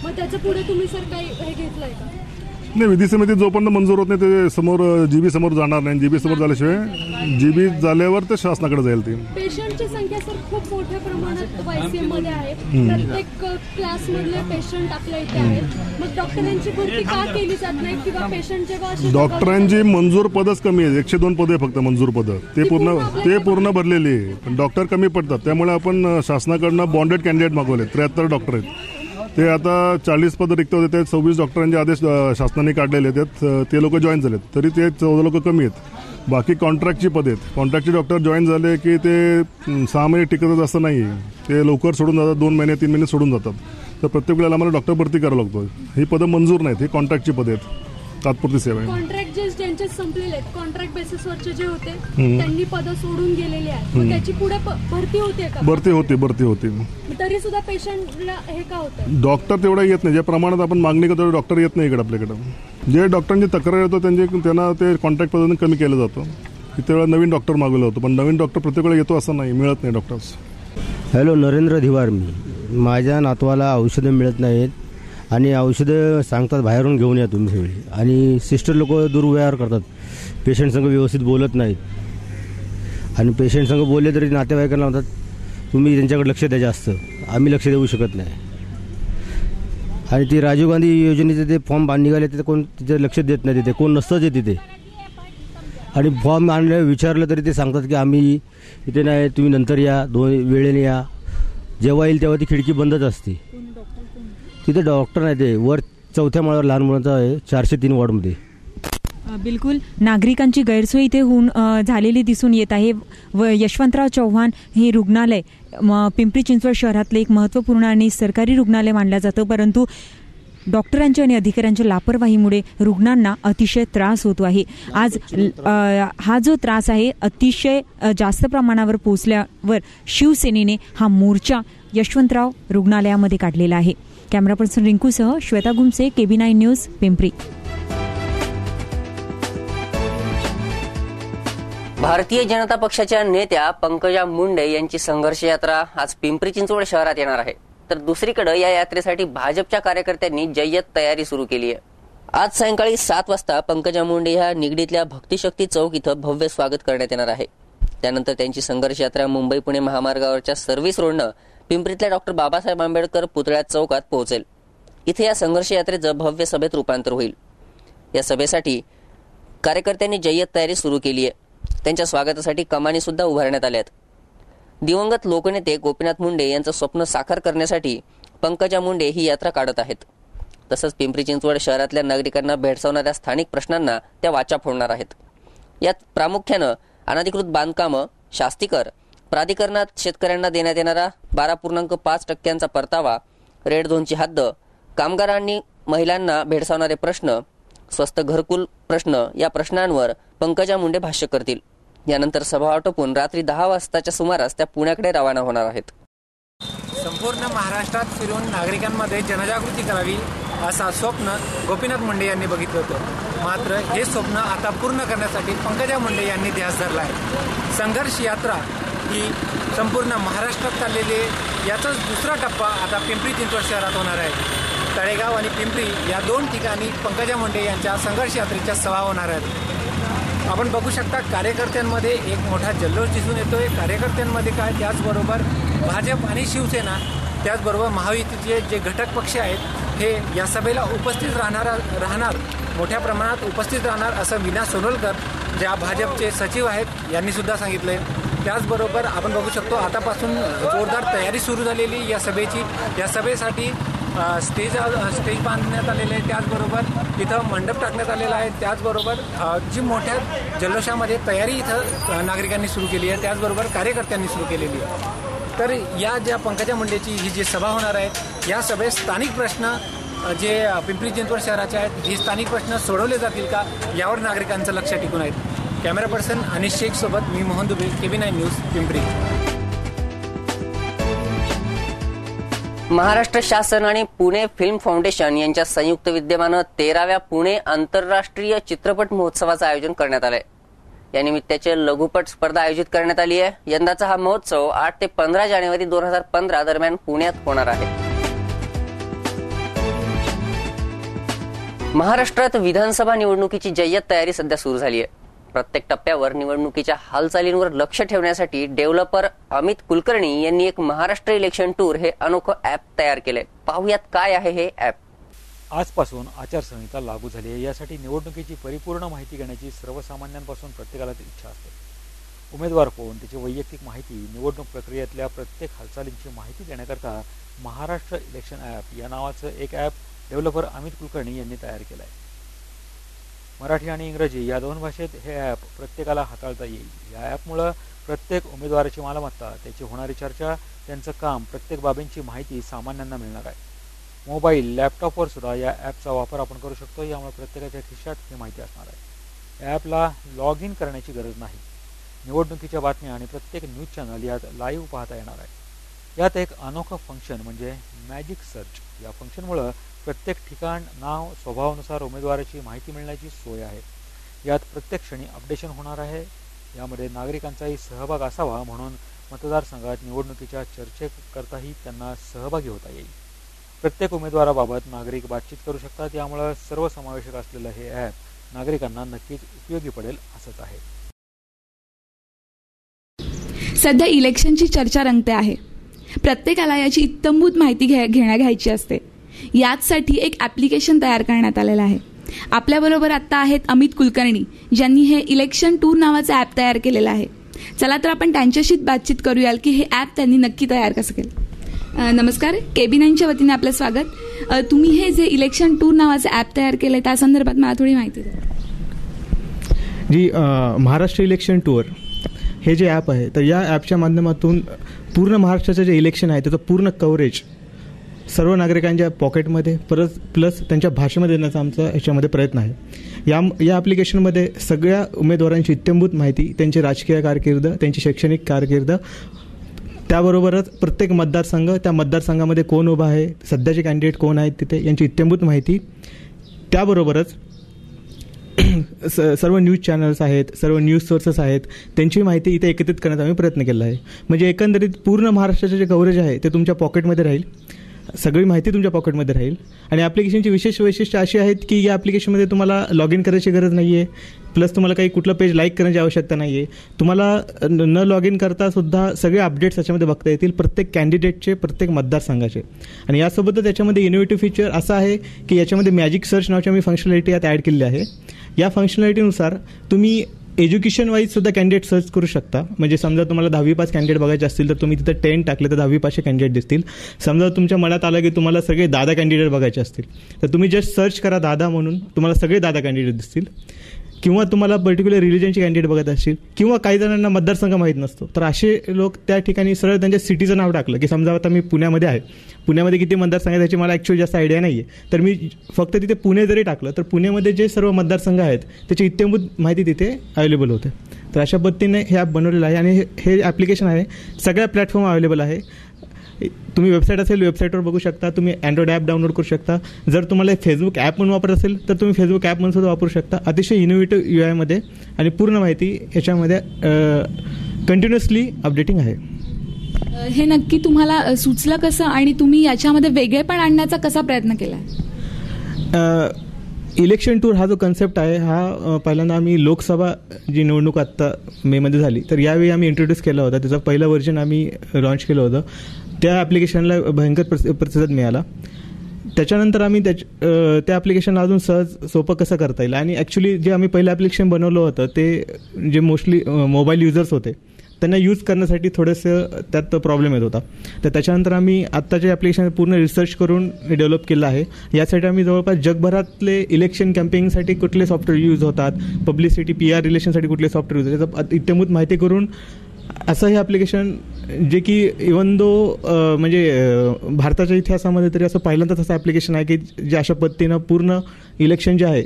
मग त्याच्या पुढे तुम्ही सर काही हे घेतलंय का? नाही, विधी समिती जोपर्यंत मंजूर होत नाही ते समोर जीबी समोर जाणार नाही. जीबी समोर झाल्याशिवाय जीबी झाल्यावर ते शासनाकडे जाईल. ती पेशंटची संख्या सर खूप मोठ्या प्रमाणात YCM मध्ये आहे. प्रत्येक क्लास मधले पेशंट आपल्या इथे आहेत. मग डॉक्टरांची भरती का केली जात नाही किंवा पेशंट जेव्हा डॉक्टरांची मंजूर पदच कमी आहे. 102 पदे फक्त मंजूर पदं, ते पूर्ण भरलेली आहे. पण डॉक्टर कमी पडतात, त्यामुळे आपण शासनाकडनं बॉन्डेड कॅन्डिडेट मागवले. 73 डॉक्टर आहेत. ते आता 40 पदं रिक्त होते, त्यात 26 डॉक्टरांचे आदेश शासनाने काढलेले आहेत. ते लोक जॉईन झालेत, तरी ते 14 लोक कमी आहेत. बाकी कॉन्ट्रॅक्टची पदे आहेत. कॉन्ट्रॅक्टचे डॉक्टर जॉईन झाले की ते 6 महिने टिकतच असं नाही, ते लवकर सोडून जातात, 2 महिने 3 महिने सोडून जातात. तर प्रत्येक वेळेला आम्हाला डॉक्टर भरती करावं लागतो. ही पदं मंजूर नाहीत, ही कॉन्ट्रॅक्टची पदे आहेत, तात्पुरती सेवा आहे. कॉन्ट्रॅक्ट जे ज्यांचे संपलेले आहेत, कॉन्ट्रॅक्ट बेसिसवरचे जे होते त्यांनी पदं सोडून गेलेले आहेत, मग त्याची पुढे भरती होते का? भरती होते. तरी सुद्धा पेशंटला हे का होतं? डॉक्टर तेवढा येत नाही, ज्या प्रमाणात आपण मागणी करतो डॉक्टर येत नाही इकडे आपल्याकडे. जे डॉक्टरांची तक्रार येतो त्यांना ते कॉन्ट्रॅक्ट पद्धतीने कमी केलं जातं. किती वेळा नवीन डॉक्टर मागवलं होतं, पण नवीन डॉक्टर प्रत्येक वेळा येतो असं नाही, मिळत नाही डॉक्टर्स. हॅलो, नरेंद्र धिवार. माझ्या नातवाला औषधं मिळत नाहीत आणि औषधं सांगतात बाहेरून घेऊन या तुम्ही सगळी, आणि सिस्टर लोक दुर्व्यवहार करतात, पेशंट संग व्यवस्थित बोलत नाहीत, आणि पेशंट संग बोलले तरी नातेवाईकांना म्हणतात तुम्ही त्यांच्याकडे लक्ष द्या जास्त, आम्ही लक्ष देऊ शकत नाही. आणि ती राजीव गांधी योजनेचे ते फॉर्म निघाले तिथे कोण तिथे लक्ष देत नाही, तिथे कोण नसतंच आहे तिथे. आणि फॉर्म आणलं विचारलं तरी ते सांगतात की आम्ही इथे नाही, तुम्ही नंतर या, 2 वेळेने या. जेव्हा येईल तेव्हा ती खिडकी बंदच असते. तिथे डॉक्टर नाही, ते वर 4थ्या माळ्यावर लहान मुलांचा आहे 403 वॉर्डमध्ये. बिलकुल नागरिकांची गैरसोय इथे होऊन झालेली दिसून येत आहे. व यशवंतराव चव्हाण हे रुग्णालय पिंपरी चिंचवड शहरातलं एक महत्त्वपूर्ण आणि सरकारी रुग्णालय मानलं जातं, परंतु डॉक्टरांच्या आणि अधिकाऱ्यांच्या लापरवाहीमुळे रुग्णांना अतिशय त्रास होतो आहे. आज हा जो त्रास आहे अतिशय जास्त प्रमाणावर पोहोचल्यावर शिवसेनेने हा मोर्चा यशवंतराव रुग्णालयामध्ये काढलेला आहे. कॅमेरा पर्सन रिंकूसह श्वेता गुमसे, KB9 न्यूज, पिंपरी. भारतीय जनता पक्षाच्या नेत्या पंकजा मुंडे यांची संघर्ष यात्रा आज पिंपरी चिंचवड शहरात येणार आहे. तर दुसरीकडे या यात्रेसाठी भाजपच्या कार्यकर्त्यांनी जय्यत तयारी सुरू केली आहे. आज सायंकाळी 7 वाजता पंकजा मुंडे ह्या निगडीतल्या भक्तिशक्ती चौक इथं भव्य स्वागत करण्यात येणार आहे. त्यानंतर त्यांची संघर्ष यात्रा मुंबई पुणे महामार्गावरच्या सर्व्हिस रोडनं पिंपरीतल्या डॉक्टर बाबासाहेब आंबेडकर पुतळ्या चौकात पोहोचेल. इथे या संघर्ष यात्रेचं भव्य सभेत रूपांतर होईल. या सभेसाठी कार्यकर्त्यांनी जय्यत तयारी सुरू केली आहे. त्यांच्या स्वागतासाठी कमानी सुद्धा उभारण्यात आल्या आहेत. दिवंगत लोकनेते गोपीनाथ मुंडे यांचं स्वप्न साकार करण्यासाठी पंकजा मुंडे ही यात्रा काढत आहेत. तसंच पिंपरी चिंचवड शहरातल्या नागरिकांना भेडसावणाऱ्या स्थानिक प्रश्नांना त्या वाचा फोडणार आहेत. यात प्रामुख्यानं अनधिकृत बांधकामं, शास्तीकर, प्राधिकरणात शेतकऱ्यांना देण्यात येणारा 12.5% परतावा, रेड झोनची हद्द, कामगारांनी महिलांना भेडसावणारे प्रश्न, स्वस्त घरकुल प्रश्न या प्रश्नांवर पंकजा मुंडे भाष्य करतील. यानंतर सभा आटोपून रात्री 10 वाजताच्या सुमारास त्या पुण्याकडे रवाना होणार आहेत. संपूर्ण महाराष्ट्रात फिरून नागरिकांमध्ये जनजागृती करावी असा स्वप्न गोपीनाथ मुंडे यांनी बघितलं होतं. मात्र हे स्वप्न आता पूर्ण करण्यासाठी पंकजा मुंडे यांनी ध्यास धरला आहे. संघर्ष यात्रा ही संपूर्ण महाराष्ट्रात चाललेली आहे. याचाच दुसरा टप्पा आता पिंपरी चिंचवड शहरात होणार आहे. तळेगाव आणि पिंपरी या 2 ठिकाणी पंकजा मुंडे यांच्या संघर्ष यात्रेच्या सभा होणार आहेत. आपण बघू शकता कार्यकर्त्यांमध्ये एक मोठा जल्लोष दिसून येतोय. कार्यकर्त्यांमध्ये काय, त्याचबरोबर भाजप आणि शिवसेना, त्याचबरोबर महायुतीचे जे घटक पक्ष आहेत हे या सभेला उपस्थित राहणार मोठ्या प्रमाणात उपस्थित राहणार असं मीना सोनोलकर ज्या भाजपचे सचिव आहेत यांनी सुद्धा सांगितलंय. त्याचबरोबर आपण बघू शकतो आतापासून जोरदार तयारी सुरू झालेली या सभेची. या सभेसाठी स्टेज बांधण्यात आलेले आहे, त्याचबरोबर इथं मंडप टाकण्यात आलेला आहे. त्याचबरोबर जी मोठ्या जल्लोषामध्ये तयारी इथं नागरिकांनी सुरू केली आहे, त्याचबरोबर कार्यकर्त्यांनी सुरू केलेली आहे. तर या ज्या पंकजा मुंडेची ही जी सभा होणार आहे या सभेत स्थानिक प्रश्न जे पिंपरी चिंचवड शहराचे आहेत हे स्थानिक प्रश्न सोडवले जातील का यावर नागरिकांचं लक्ष टिकून आहे. कॅमेरा पर्सन अनिश शेख सोबत मी मोहन दुबे, KB9 न्यूज पिंपरी. महाराष्ट्र शासन आणि पुणे फिल्म फाउंडेशन यांच्या संयुक्त विद्यमानं 13व्या पुणे आंतरराष्ट्रीय चित्रपट महोत्सवाचं आयोजन करण्यात आलंय. या निमित्ताची लघुपट स्पर्धा आयोजित करण्यात आली आहे. यंदाचा हा महोत्सव 8 ते 15 जानेवारी 2015 दरम्यान पुण्यात होणार आहे. महाराष्ट्रात विधानसभा निवडणुकीची जय्यत तयारी सध्या सुरू झाली आहे. प्रत्येक टप्प्यावर निवडणुकीच्या हालचालींवर लक्ष ठेवण्यासाठी डेव्हलपर अमित कुलकर्णी यांनी एक महाराष्ट्र इलेक्शन टूर हे अनोखं ॲप तयार केलंय. पाहुयात काय आहे हे ॲप. आजपासून आचारसंहिता लागू झाली आहे. यासाठी निवडणुकीची परिपूर्ण माहिती घेण्याची सर्वसामान्यांपासून प्रत्येकाला इच्छा असते. उमेदवार कोण, त्याची वैयक्तिक माहिती, निवडणूक प्रक्रियेतल्या प्रत्येक हालचालींची माहिती देण्याकरता महाराष्ट्र इलेक्शन ॲप या नावाचं एक ॲप डेव्हलपर अमित कुलकर्णी यांनी तयार केलं आहे. मराठी आणि इंग्रजी या 2 भाषेत हे ॲप प्रत्येकाला हाताळता येईल. या ॲपमुळं प्रत्येक उमेदवाराची मालमत्ता, त्याची होणारी चर्चा, त्यांचं काम, प्रत्येक बाबींची माहिती सामान्यांना मिळणार आहे. मोबाईल, लॅपटॉपवर सुद्धा या ॲपचा वापर आपण करू शकतो. यामुळे प्रत्येकाच्या खिशात ही माहिती असणार आहे. या ॲपला लॉग इन करण्याची गरज नाही. निवडणुकीच्या बातम्या आणि प्रत्येक न्यूज चॅनल यात लाईव्ह पाहता येणार आहे. यात एक अनोखं फंक्शन म्हणजे मॅजिक सर्च. या फंक्शनमुळं प्रत्येक ठिकाण, नाव, स्वभावानुसार उमेदवाराची माहिती मिळण्याची सोय आहे. यात प्रत्येक क्षणी अपडेशन होणार आहे. यामध्ये नागरिकांचाही सहभाग असावा म्हणून मतदारसंघात निवडणुकीच्या चर्चेकरताही त्यांना सहभागी होता येईल. प्रत्येक उमेदवाराबाबत नागरिक बातचीत करू शकतात. यामुळे सर्वसमावेशक असलेलं हे ॲप नागरिकांना नक्कीच उपयोगी पडेल असंच आहे. सध्या इलेक्शनची चर्चा रंगते आहे. प्रत्येकाला याची इत्तंभूत माहिती घ्यायची असते. याचसाठी एक ॲप्लिकेशन तयार करण्यात आलेलं आहे. आपल्याबरोबर आता आहेत अमित कुलकर्णी, ज्यांनी हे इलेक्शन टूर नावाचं ॲप तयार केलेलं आहे. चला तर आपण त्यांच्याशीच बातचीत करूया की हे ॲप त्यांनी नक्की तयार कसं केलं. नमस्कार, KB9च्या वतीने आपलं स्वागत. तुम्ही हे जे इलेक्शन टूर नावाचं ॲप तयार केलं त्या संदर्भात मला थोडी माहिती द्या. जी, महाराष्ट्र इलेक्शन टूर हे जे ॲप आहे तर या ॲपच्या माध्यमातून पूर्ण महाराष्ट्राचं जे इलेक्शन आहे त्याचं पूर्ण कव्हरेज सर्व नागरिकांच्या पॉकेटमध्ये प्लस त्यांच्या भाषेमध्ये देण्याचा आमचा ह्याच्यामध्ये प्रयत्न आहे. या ॲप्लिकेशनमध्ये सगळ्या उमेदवारांची इत्थंभूत माहिती, त्यांची राजकीय कारकीर्द, त्यांची शैक्षणिक कारकीर्द, त्याबरोबरच प्रत्येक मतदारसंघ, त्या मतदारसंघामध्ये कोण उभा आहे, सध्याचे कॅन्डिडेट कोण आहेत तिथे यांची इत्थंभूत माहिती, त्याबरोबरच सर्व न्यूज चॅनल्स आहेत, सर्व न्यूज सोर्सेस आहेत, त्यांची माहिती इथे एकत्रित करण्याचा आम्ही प्रयत्न केला आहे. म्हणजे एकंदरीत पूर्ण महाराष्ट्राचे जे कव्हरेज आहे ते तुमच्या पॉकेटमध्ये राहील. सगळी माहिती तुमच्या पॉकेटमध्ये राहील. आणि ॲप्लिकेशनची विशेष वैशिष्ट्य अशी आहेत की या ॲप्लिकेशनमध्ये तुम्हाला लॉग इन करायची गरज नाही आहे. प्लस तुम्हाला काही कुठलं पेज लाईक करण्याची आवश्यकता नाही आहे. तुम्हाला न लॉग इन करतासुद्धा सगळे अपडेट्स याच्यामध्ये बघता येतील, प्रत्येक कॅन्डिडेटचे, प्रत्येक मतदारसंघाचे. आणि यासोबतच याच्यामध्ये इनोव्हेटिव्ह फीचर असं आहे की याच्यामध्ये मॅजिक सर्च नावाची आम्ही फंक्शनॅलिटी यात ॲड केलेली आहे. या फंक्शनॅलिटीनुसार तुम्ही एज्युकेशन वाईज सुद्धा कॅन्डिडेट सर्च करू शकता. म्हणजे समजा तुम्हाला 10वी पास कॅन्डिडेट बघायचे असतील तर तुम्ही तिथं 10 टाकले तर 10वी पासचे कॅन्डिडेट दिसतील. समजा तुमच्या मनात आलं की तुम्हाला सगळे दादा कॅन्डिडेट बघायचे असतील तर तुम्ही जस्ट सर्च करा दादा म्हणून, तुम्हाला सगळे दादा कॅन्डिडेट दिसतील. किंवा तुम्हाला पर्टिक्युलर रिलिजनचे कॅन्डिडेट बघत असतील किंवा काही जणांना मतदारसंघ माहीत नसतो तर असे लोक त्या ठिकाणी सरळ त्यांच्या सिटीचं नाव टाकलं की समजा आता मी पुण्यामध्ये आहे, पुण्यामध्ये किती मतदारसंघ आहे त्याची मला ॲक्च्युअली जास्त आयडिया नाही आहे, तर मी फक्त तिथे पुणे जरी टाकलं तर पुण्यामध्ये जे सर्व मतदारसंघ आहेत त्याची इत्थंभूत माहिती तिथे अवेलेबल होते. तर अशा पद्धतीने हे ॲप बनवलेलं आहे आणि हे ॲप्लिकेशन आहे सगळ्या प्लॅटफॉर्म अवेलेबल आहे. तुम्ही वेबसाईट असेल वेबसाईटवर बघू शकता, तुम्ही अँड्रॉइड ॲप डाउनलोड करू शकता. जर तुम्हाला फेसबुक ॲप म्हणून वापरत असेल तर तुम्ही फेसबुक ॲप म्हणून सुद्धा वापरू शकता. अतिशय इनोव्हेटिव्ह UI आणि पूर्ण माहिती याच्यामध्ये कंटिन्युअसली अपडेटिंग आहे. हे नक्की तुम्हाला सुचलं कसं आणि तुम्ही याच्यामध्ये वेगळेपण आणण्याचा कसा प्रयत्न केला? इलेक्शन टूर हा जो कन्सेप्ट आहे हा पहिल्यांदा आम्ही लोकसभा जी निवडणूक आत्ता मेमध्ये झाली तर यावेळी आम्ही इंट्रोड्यूस केला होता. त्याचं पहिलं व्हर्जन आम्ही लॉन्च केलं होतं. त्या ॲप्लिकेशनला भयंकर प्रतिसाद मिळाला. त्याच्यानंतर आम्ही त्या ॲप्लिकेशनला अजून सहज सोपं कसं करता येईल आणि ॲक्च्युली जे आम्ही पहिलं ॲप्लिकेशन बनवलं होतं ते जे मोस्टली मोबाईल युजर्स होते त्यांना यूज करण्यासाठी थोडंसं त्यात प्रॉब्लेम येत होता. तर त्याच्यानंतर आम्ही आत्ताचे ॲप्लिकेशन पूर्ण रिसर्च करून डेव्हलप केलं आहे. यासाठी आम्ही जवळपास जगभरातले इलेक्शन कॅम्पेनिंगसाठी कुठले सॉफ्टवेअर यूज होतात, पब्लिसिटी PR रिलेशनसाठी कुठले सॉफ्टवेअर यूज होतात याचं इत्यंभूत माहिती करून असं हे ॲप्लिकेशन जे की इवन दो म्हणजे भारताच्या इतिहासामध्ये तरी असं पहिल्यांदाच असं ॲप्लिकेशन आहे की जे अशा पद्धतीनं पूर्ण इलेक्शन जे आहे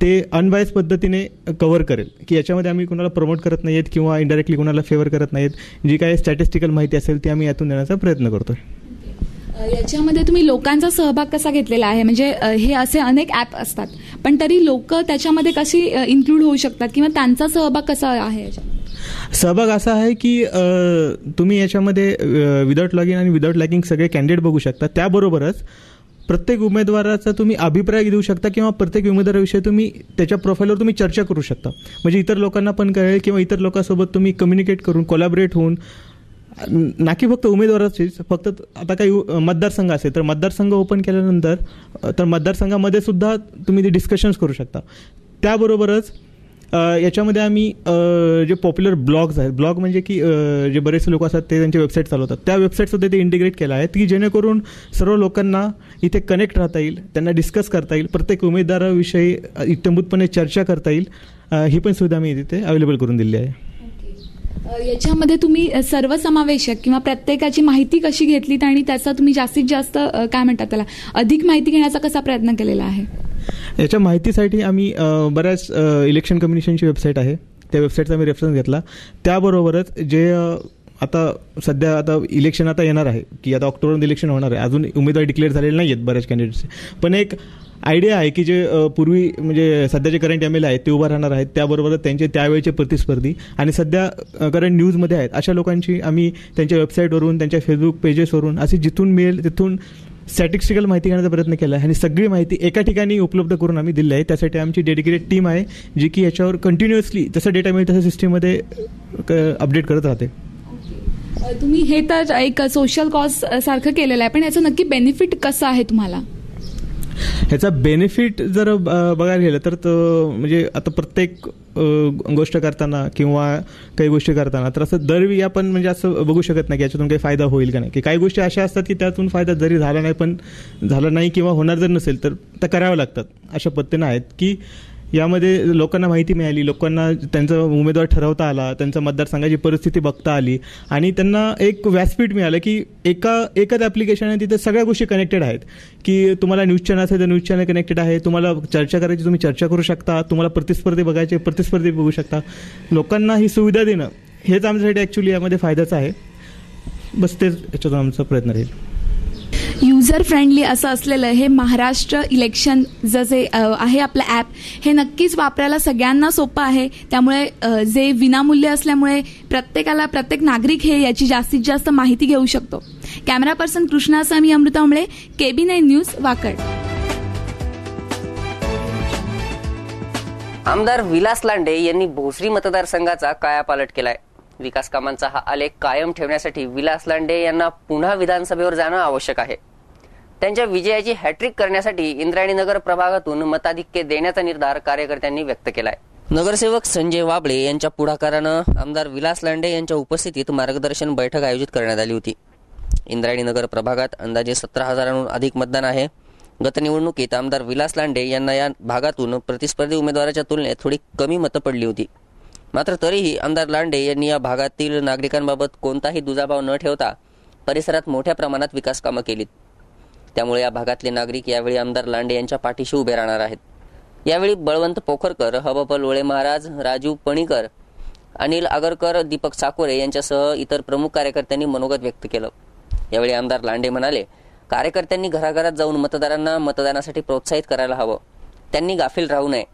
ते अनबायस पद्धतीने कव्हर करेल की याच्यामध्ये आम्ही कुणाला प्रमोट करत नाही आहेत किंवा इनडायरेक्टली कुणाला फेवर करत नाहीत. जी काही स्टॅटिस्टिकल माहिती असेल ती आम्ही यातून देण्याचा प्रयत्न करतोय. याच्यामध्ये तुम्ही लोकांचा सहभाग कसा घेतलेला आहे? म्हणजे हे असे अनेक ॲप असतात पण तरी लोक त्याच्यामध्ये कशी इन्क्लूड होऊ शकतात किंवा त्यांचा सहभाग कसा आहे? सहभाग असा आहे की तुम्ही याच्यामध्ये विदाऊट लॉगिन आणि विदाऊट लॅगिंग सगळे कॅन्डिडेट बघू शकता. त्याबरोबरच प्रत्येक उमेदवाराचा तुम्ही अभिप्राय देऊ शकता किंवा प्रत्येक उमेदवाराविषयी तुम्ही त्याच्या प्रोफाईलवर तुम्ही चर्चा करू शकता. म्हणजे इतर लोकांना पण कळेल किंवा इतर लोकांसोबत तुम्ही कम्युनिकेट करून कोलॅबरेट होऊन ना की फक्त उमेदवाराचीच फक्त आता काही मतदारसंघ असेल तर मतदारसंघ ओपन केल्यानंतर तर मतदारसंघामध्ये सुद्धा तुम्ही ते डिस्कशन्स करू शकता. त्याबरोबरच याच्यामध्ये आम्ही जे पॉप्युलर ब्लॉग्स आहेत, ब्लॉग म्हणजे की जे बरेचसे लोक असतात ते त्यांची वेबसाईट चालवतात, त्या वेबसाईटसुद्धा ते इंटिग्रेट केलं आहे की जेणेकरून सर्व लोकांना इथे कनेक्ट राहता येईल, त्यांना डिस्कस करता येईल, प्रत्येक उमेदवाराविषयी इत्यंभूतपणे चर्चा करता येईल. ही पण सुविधा मी तिथे अवेलेबल करून दिली आहे. याच्यामध्ये तुम्ही सर्वसमावेशक किंवा प्रत्येकाची माहिती कशी घेतलीत आणि त्याचा तुम्ही जास्तीत जास्त काय म्हणतात त्याला अधिक माहिती घेण्याचा कसा प्रयत्न केलेला आहे? याच्या माहितीसाठी आम्ही बऱ्याच इलेक्शन कमिशनची वेबसाईट आहे त्या वेबसाईटचा आम्ही रेफरन्स घेतला. त्याबरोबरच जे आता सध्या आता इलेक्शन आता येणार आहे की आता ऑक्टोबरमध्ये इलेक्शन होणार आहे, अजून उमेदवार डिक्लेअर झालेले नाही आहेत बऱ्याच कॅन्डिडेट्सचे, पण एक आयडिया आहे की जे पूर्वी म्हणजे सध्याचे करंट MLA आहेत ते उभा राहणार आहेत, त्याबरोबर त्यांचे त्यावेळेचे प्रतिस्पर्धी आणि सध्या करंट न्यूजमध्ये आहेत अशा लोकांची आम्ही त्यांच्या वेबसाईटवरून त्यांच्या फेसबुक पेजेसवरून अशी जिथून मिळेल तिथून स्टॅटिस्टिकल माहिती घेण्याचा प्रयत्न केला आहे आणि सगळी माहिती एका ठिकाणी उपलब्ध करून आम्ही दिली आहे. त्यासाठी आमची डेडिकेटेड टीम आहे जी की याच्यावर कंटिन्युअसली जसं डेटा मिळेल तसं सिस्टीममध्ये अपडेट करत राहते. तुम्ही हे तर एक सोशल कॉज सारखं केलेलं आहे, पण याचं नक्की बेनिफिट कसं आहे तुम्हाला? ह्याचा बेनिफिट जर बघायला गेलं तर म्हणजे आता प्रत्येक गोष्ट करताना किंवा काही गोष्टी करताना तर असं दरवेळी आपण म्हणजे असं बघू शकत नाही की याच्यातून काही फायदा होईल का नाही, की काही गोष्टी अशा असतात की त्यातून फायदा जरी झाला नाही पण झाला नाही किंवा होणार जर नसेल तर त्या कराव्या लागतात. अशा पद्धतीनं आहेत की यामध्ये लोकांना माहिती मिळाली, लोकांना त्यांचा उमेदवार ठरवता आला, त्यांच्या मतदारसंघाची परिस्थिती बघता आली आणि त्यांना एक व्यासपीठ मिळालं की एकच ॲप्लिकेशन आहे तिथे सगळ्या गोष्टी कनेक्टेड आहेत. की तुम्हाला न्यूज चॅनल असेल तर न्यूज चॅनल कनेक्टेड आहे, तुम्हाला चर्चा करायची तुम्ही चर्चा करू शकता, तुम्हाला प्रतिस्पर्धी बघायचे प्रतिस्पर्धी बघू शकता. लोकांना ही सुविधा देणं हेच आमच्यासाठी ॲक्च्युली यामध्ये फायद्याचं आहे. बस तेच याच्यातून आमचा प्रयत्न राहील. युजर फ्रेंडली असं असलेलं हे महाराष्ट्र इलेक्शन जे आहे आपलं ॲप हे नक्कीच वापरायला सगळ्यांना सोपं आहे. त्यामुळे जे विनामूल्य असल्यामुळे प्रत्येक नागरिक हे याची जास्तीत जास्त माहिती घेऊ शकतो. कॅमेरा पर्सन कृष्णासह मी अमृता उमळे, KB9 न्यूज, वाकड. आमदार विलास लांडे यांनी भोसरी मतदारसंघाचा कायापालट केलाय. विकास कामांचा हा आलेख कायम ठेवण्यासाठी विलास लांडे यांना पुन्हा विधानसभेवर जाणं आवश्यक आहे. त्यांच्या विजयाची हॅट्रिक करण्यासाठी इंद्रायणीनगर प्रभागातून मताधिक्य देण्याचा निर्धार कार्यकर्त्यांनी व्यक्त केलाय. नगरसेवक संजय वाबळे यांच्या पुढाकारानं आमदार विलास लांडे यांच्या उपस्थितीत मार्गदर्शन बैठक आयोजित करण्यात आली होती. इंद्रायणीनगर प्रभागात अंदाजे 17,000हून अधिक मतदान आहे. गत निवडणुकीत आमदार विलास लांडे यांना या भागातून प्रतिस्पर्धी उमेदवाराच्या तुलनेत थोडी कमी मतं पडली होती. मात्र तरीही आमदार लांडे यांनी या भागातील नागरिकांबाबत कोणताही दुजाभाव न ठेवता परिसरात मोठ्या प्रमाणात विकास कामं केलीत. त्यामुळे या भागातले नागरिक यावेळी आमदार लांडे यांच्या पाठीशी उभे राहणार आहेत. यावेळी बळवंत पोखरकर, हबप लोळे महाराज, राजू पणीकर, अनिल आगरकर, दीपक साकोरे यांच्यासह इतर प्रमुख कार्यकर्त्यांनी मनोगत व्यक्त केलं. यावेळी आमदार लांडे म्हणाले, कार्यकर्त्यांनी घराघरात जाऊन मतदारांना मतदानासाठी प्रोत्साहित करायला हवं. त्यांनी गाफील राहू नये.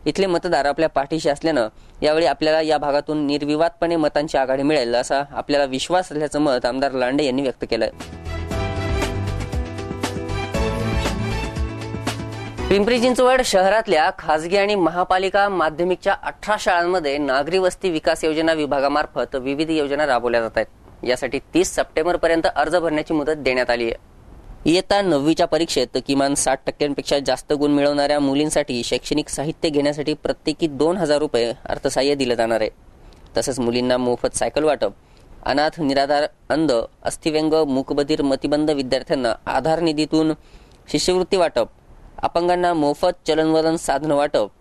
इथले मतदार आपल्या पाठीशी असल्यानं यावेळी आपल्याला या भागातून निर्विवादपणे मतांची आघाडी मिळेल असा आपल्याला विश्वास असल्याचं मत आमदार लांडे यांनी व्यक्त केलंय. पिंपरी चिंचवड शहरातल्या खासगी आणि महापालिका माध्यमिकच्या 18 शाळांमध्ये नागरी वस्ती विकास योजना विभागामार्फत विविध योजना राबवल्या जात आहेत. यासाठी 30 सप्टेंबरपर्यंत अर्ज भरण्याची मुदत देण्यात आली आहे. इयत्ता 9वीच्या परीक्षेत किमान 60% जास्त गुण मिळवणाऱ्या मुलींसाठी शैक्षणिक साहित्य घेण्यासाठी प्रत्येकी 2,000 रुपये अर्थसहाय्य दिलं जाणार आहे. तसंच मुलींना मोफत सायकल वाटप, अनाथ, निराधार, अंध, अस्थिव्यंग, मूकबधीर, मतिमंद विद्यार्थ्यांना आधार निधीतून शिष्यवृत्ती वाटप, अपंगांना मोफत चलनवलन साधन वाटप,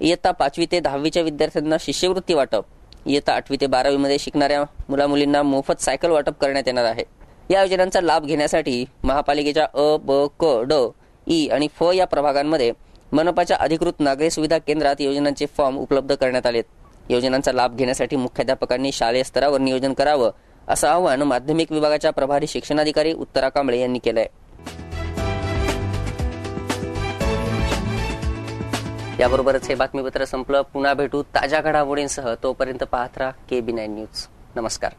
इयत्ता 5वी ते 10वीच्या विद्यार्थ्यांना शिष्यवृत्ती वाटप, इयत्ता 8वी ते 12वी मध्ये शिकणाऱ्या मुलामुलींना मोफत सायकल वाटप करण्यात येणार आहे. या योजनांचा लाभ घेण्यासाठी महापालिकेच्या अ, ब, क, ड, ई आणि फ या प्रभागांमध्ये मनपाच्या अधिकृत नागरी सुविधा केंद्रात योजनांचे फॉर्म उपलब्ध करण्यात आलेत. योजनांचा लाभ घेण्यासाठी मुख्याध्यापकांनी शालेय स्तरावर नियोजन करावं असं आवाहन माध्यमिक विभागाच्या प्रभारी शिक्षणाधिकारी उत्तरा कांबळे यांनी केलंय. याबरोबरच हे बातमीपत्र संपलं. पुन्हा भेटू ताज्या घडामोडींसह. तोपर्यंत पाहत राहा KB9 न्यूज. नमस्कार.